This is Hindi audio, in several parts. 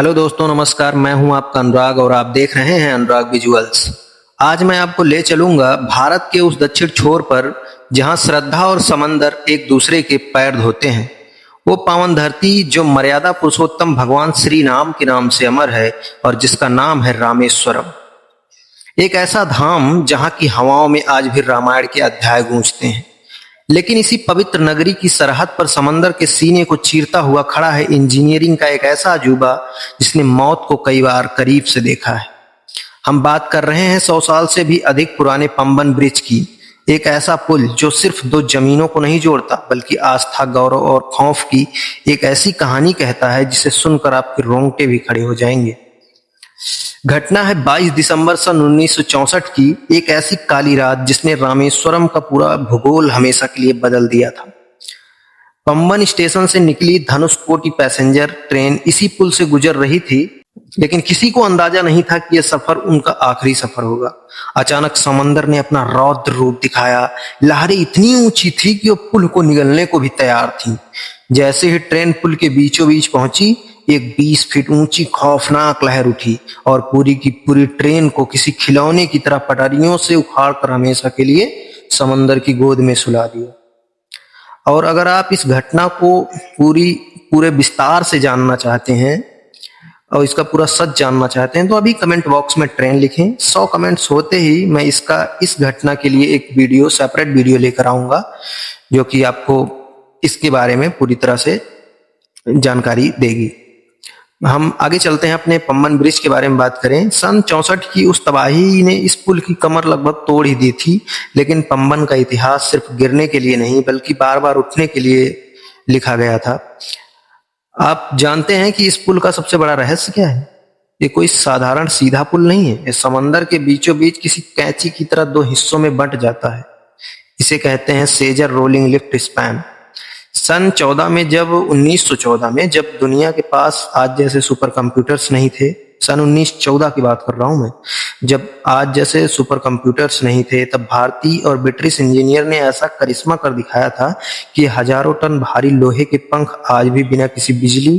हेलो दोस्तों, नमस्कार। मैं हूं आपका अनुराग और आप देख रहे हैं अनुराग विजुअल्स। आज मैं आपको ले चलूंगा भारत के उस दक्षिण छोर पर जहां श्रद्धा और समंदर एक दूसरे के पैर धोते हैं। वो पावन धरती जो मर्यादा पुरुषोत्तम भगवान श्री राम के नाम से अमर है और जिसका नाम है रामेश्वरम। एक ऐसा धाम जहां की हवाओं में आज भी रामायण के अध्याय गूंजते हैं। लेकिन इसी पवित्र नगरी की सरहद पर समंदर के सीने को चीरता हुआ खड़ा है इंजीनियरिंग का एक ऐसा अजूबा जिसने मौत को कई बार करीब से देखा है। हम बात कर रहे हैं 100 साल से भी अधिक पुराने पंबन ब्रिज की। एक ऐसा पुल जो सिर्फ दो जमीनों को नहीं जोड़ता बल्कि आस्था, गौरव और खौफ की एक ऐसी कहानी कहता है जिसे सुनकर आपके रोंगटे भी खड़े हो जाएंगे। घटना है 22 दिसंबर सन 1964 की, एक ऐसी काली रात जिसने रामेश्वरम का पूरा भूगोल हमेशा के लिए बदल दिया था। पंबन स्टेशन से निकली धनुषकोटि पैसेंजर ट्रेन इसी पुल से गुजर रही थी, लेकिन किसी को अंदाजा नहीं था कि यह सफर उनका आखिरी सफर होगा। अचानक समंदर ने अपना रौद्र रूप दिखाया। लहरें इतनी ऊंची थी कि वो पुल को निगलने को भी तैयार थीं। जैसे ही ट्रेन पुल के बीचों बीच पहुंची, एक 20 फीट ऊंची खौफनाक लहर उठी और पूरी की पूरी ट्रेन को किसी खिलौने की तरह पटरियों से उखाड़ कर हमेशा के लिए समंदर की गोद में सुला दिया। और अगर आप इस घटना को पूरे विस्तार से जानना चाहते हैं और इसका पूरा सच जानना चाहते हैं तो अभी कमेंट बॉक्स में ट्रेन लिखें। 100 कमेंट्स होते ही मैं इस घटना के लिए एक सेपरेट वीडियो लेकर आऊंगा जो कि आपको इसके बारे में पूरी तरह से जानकारी देगी। हम आगे चलते हैं, अपने पंबन ब्रिज के बारे में बात करें। सन 64 की उस तबाही ने इस पुल की कमर लगभग तोड़ ही दी थी, लेकिन पंबन का इतिहास सिर्फ गिरने के लिए नहीं बल्कि बार बार उठने के लिए लिखा गया था। आप जानते हैं कि इस पुल का सबसे बड़ा रहस्य क्या है? ये कोई साधारण सीधा पुल नहीं है। ये समंदर के बीचों बीच किसी कैंची की तरह दो हिस्सों में बंट जाता है। इसे कहते हैं सेजर रोलिंग लिफ्ट स्पैन। सन 1914 में जब दुनिया के पास आज जैसे सुपर कंप्यूटर्स नहीं थे, सन 1914 की बात कर रहा हूं मैं, जब आज जैसे सुपर कंप्यूटर्स नहीं थे, तब भारतीय और ब्रिटिश इंजीनियर ने ऐसा करिश्मा कर दिखाया था कि हजारों टन भारी लोहे के पंख आज भी बिना किसी बिजली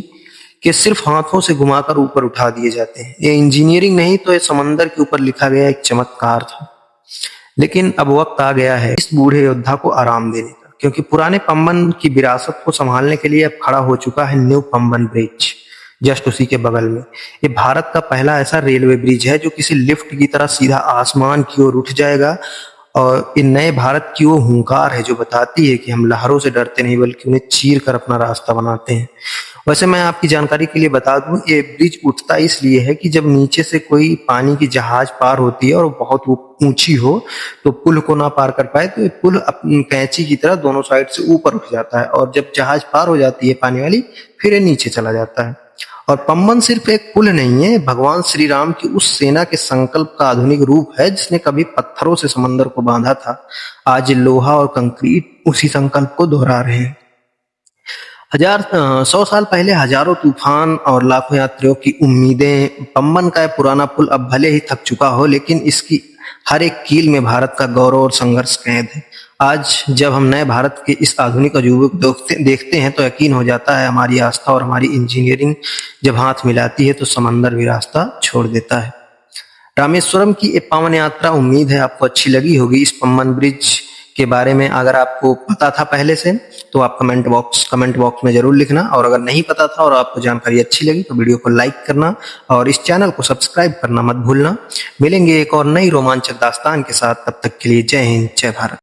के सिर्फ हाथों से घुमाकर ऊपर उठा दिए जाते हैं। ये इंजीनियरिंग नहीं तो ये समंदर के ऊपर लिखा गया एक चमत्कार था। लेकिन अब वक्त आ गया है इस बूढ़े योद्धा को आराम देने का, क्योंकि पुराने पंबन की विरासत को संभालने के लिए अब खड़ा हो चुका है न्यू पंबन ब्रिज, जस्ट उसी के बगल में। ये भारत का पहला ऐसा रेलवे ब्रिज है जो किसी लिफ्ट की तरह सीधा आसमान की ओर उठ जाएगा। और इन नए भारत की वो हुंकार है जो बताती है कि हम लहरों से डरते नहीं बल्कि उन्हें चीर कर अपना रास्ता बनाते हैं। वैसे मैं आपकी जानकारी के लिए बता दूं, ये ब्रिज उठता इसलिए है कि जब नीचे से कोई पानी की जहाज पार होती है और बहुत ऊंची हो तो पुल को ना पार कर पाए, तो ये पुल अपनी कैंची की तरह दोनों साइड से ऊपर उठ जाता है और जब जहाज पार हो जाती है पानी वाली, फिर ये नीचे चला जाता है। और पंबन सिर्फ एक पुल नहीं है, भगवान श्री राम की उस सेना के संकल्प का आधुनिक रूप है जिसने कभी पत्थरों से समंदर को बांधा था। आज लोहा और कंक्रीट उसी संकल्प को दोहरा रहे हैं। 100 साल पहले हजारों तूफान और लाखों यात्रियों की उम्मीदें। पंबन का पुराना पुल अब भले ही थक चुका हो, लेकिन इसकी हर एक कील में भारत का गौरव और संघर्ष कैद है। आज जब हम नए भारत के इस आधुनिक अजूबे को देखते हैं तो यकीन हो जाता है हमारी आस्था और हमारी इंजीनियरिंग जब हाथ मिलाती है तो समंदर भी रास्ता छोड़ देता है। रामेश्वरम की ये पावन यात्रा उम्मीद है आपको अच्छी लगी होगी। इस पंबन ब्रिज के बारे में अगर आपको पता था पहले से तो आप कमेंट बॉक्स में जरूर लिखना, और अगर नहीं पता था और आपको जानकारी अच्छी लगी तो वीडियो को लाइक करना और इस चैनल को सब्सक्राइब करना मत भूलना। मिलेंगे एक और नई रोमांचक दास्तान के साथ, तब तक के लिए जय हिंद, जय भारत।